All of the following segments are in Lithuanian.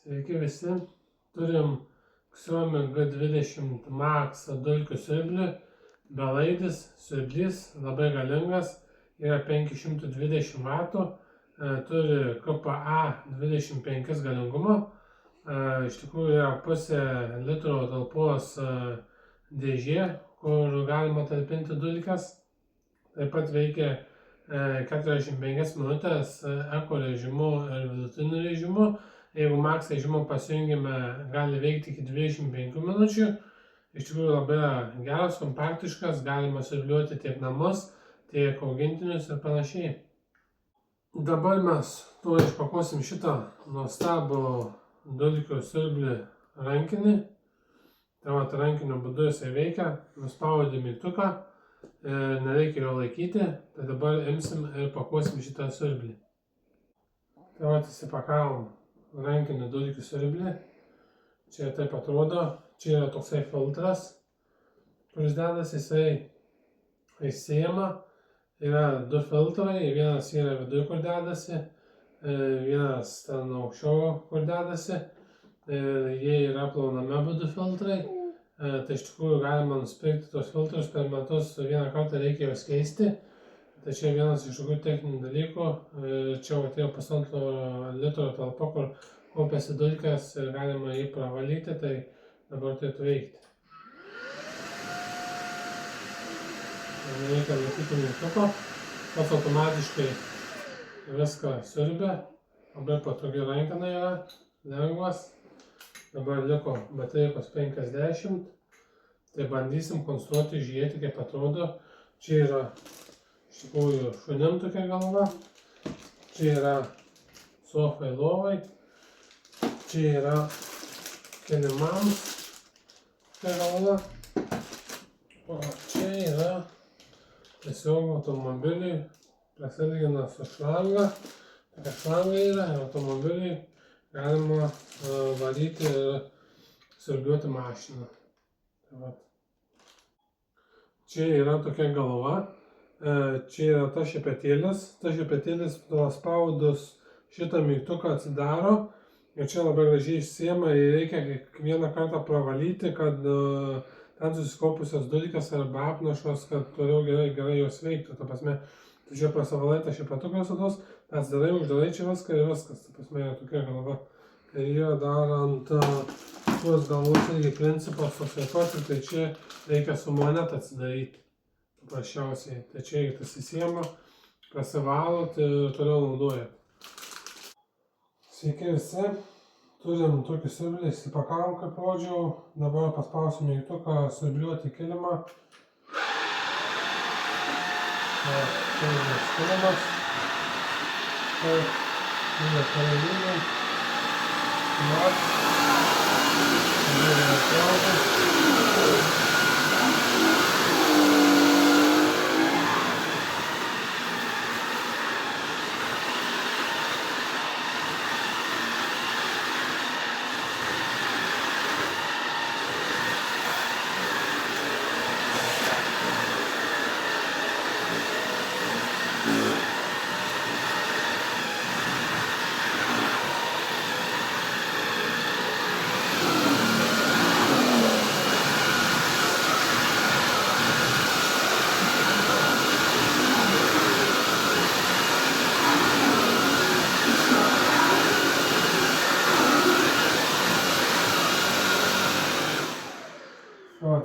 Sveiki visi, turim Xiaomi G20 Max dulkių siurblį, belaidis, siurblys, labai galingas, yra 520 W, turi KPA 25 galingumo, iš tikrųjų yra pusė litro talpos dėžė, kur galima talpinti dulkes, taip pat veikia 45 minutės eko režimu ir vidutiniu režimu. Jeigu Max režimą pasijungime, gali veikti iki 25 minučių. Iš tikrųjų labai geras, kompaktiškas, galima siurbliuoti tiek namus, tiek augintinius ir panašiai. Dabar mes išpakuosim šitą nuostabų dulkių siurblį rankinį. Tai rankinio būdu jisai veikia, nuspaudi mygtuką, nereikia jo laikyti, tai dabar imsim ir pakuosim šitą siurblį. Tai įsipakavom rankinį dulkių siurblį. Čia taip atrodo, čia yra toksai filtras, kuris dedasi, jisai įsijama. Yra du filtrai, vienas yra viduje, kur dedasi, vienas ten aukščiau, kur dedasi. Jie yra plauname būdu filtrai. Tai iš tikrųjų galima nusipirkti tos filtrus per metus, vieną kartą reikia juos keisti. Tai čia vienas iš tokių techninių dalykų. Čia atėjo 1,5 litro talpa, kur kaupiasi dulkės ir galima jį pravalyti, tai dabar turėtų veikti. Nereikia laikyti mygtuko, pats automatiškai viską siurbia, labai patogi rankena yra, lengvas. Dabar liko baterijos 50, tai bandysim konstruoti, žiūrėti kaip atrodo. Čia yra iš tikrųjų šunim tokia galva, čia yra sofai lovai, čia yra kilimams tokia galva, o čia yra tiesiog automobiliui, prasilgina su šlanga, tokia šlanga yra ir automobiliui galima varyti ir siurbliuoti mašiną. Čia yra tokia galva. Čia yra tas šepetėlis paspaudus šitą mygtuką atsidaro ir čia labai gražiai išsiima ir reikia kiekvieną kartą pravalyti, kad ten susikaupusios dulkės arba apnašos, kad toliau gerai jos veiktų. Ta prasme, tu čia prasivalai tą šepetuką visados, atsidarai, uždarai čia viską ir viskas. Ta prasme, yra tokia galva. Ir yra dar ant tuos galvos irgi principas susaituoti, tai čia reikia su moneta atsidaryti. Paprasčiausiai. Tai čia tas įsiema, prasivalot ir toliau naudojat. Sveiki visi. Turim tokį siurblį, įsipakavom, kaip rodžiau. Dabar paspausim mygtuką siurbliuoti kilimą. Čia yra kilimas. Tai yra karalynai. Mat. Tai yra keltas.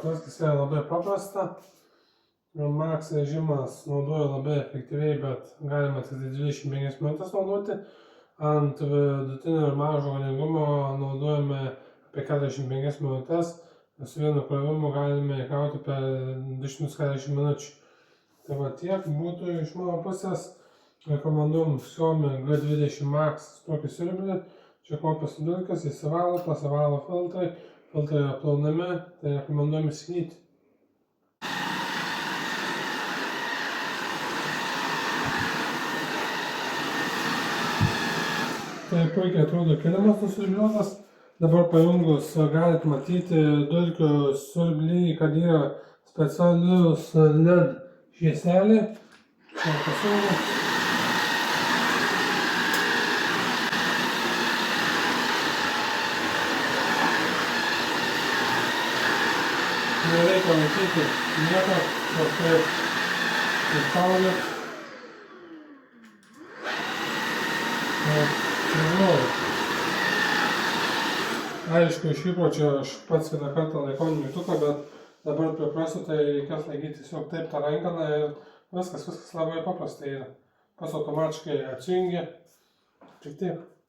Viskas yra labai paprasta. Max režimas naudoja labai efektyviai, bet galima tik 25 minutės naudoti. Ant vidutinio ir mažo galingumo naudojame apie 45 minutės. Su vienu krovimu galime įkrauti per 240 minučių. Tai tiek būtų iš mano pusės. Rekomenduojam Xiaomi G20 Max tokį siurblį. Čia kaupiasi dulkės, įsivalo, pasivalo filtrai. Filtrai yra plaunami, tai rekomenduojam įsigyti. Tai puikiai atrodo kilimas nusiurbliuotas. Dabar pajungus galit matyti dulkių siurblį, kad yra specialius LED švieselė. nereikia laikyti nieko, ir taip įkaulėt. Nežinau. Aišku, iš įpročio aš pats vieną kartą laikau mygtuką, bet dabar priprasiu, tai reikės laikyti tiesiog taip tą rankeną ir viskas labai paprastai yra. Pas automatiškai atsijungia. Tik tiek.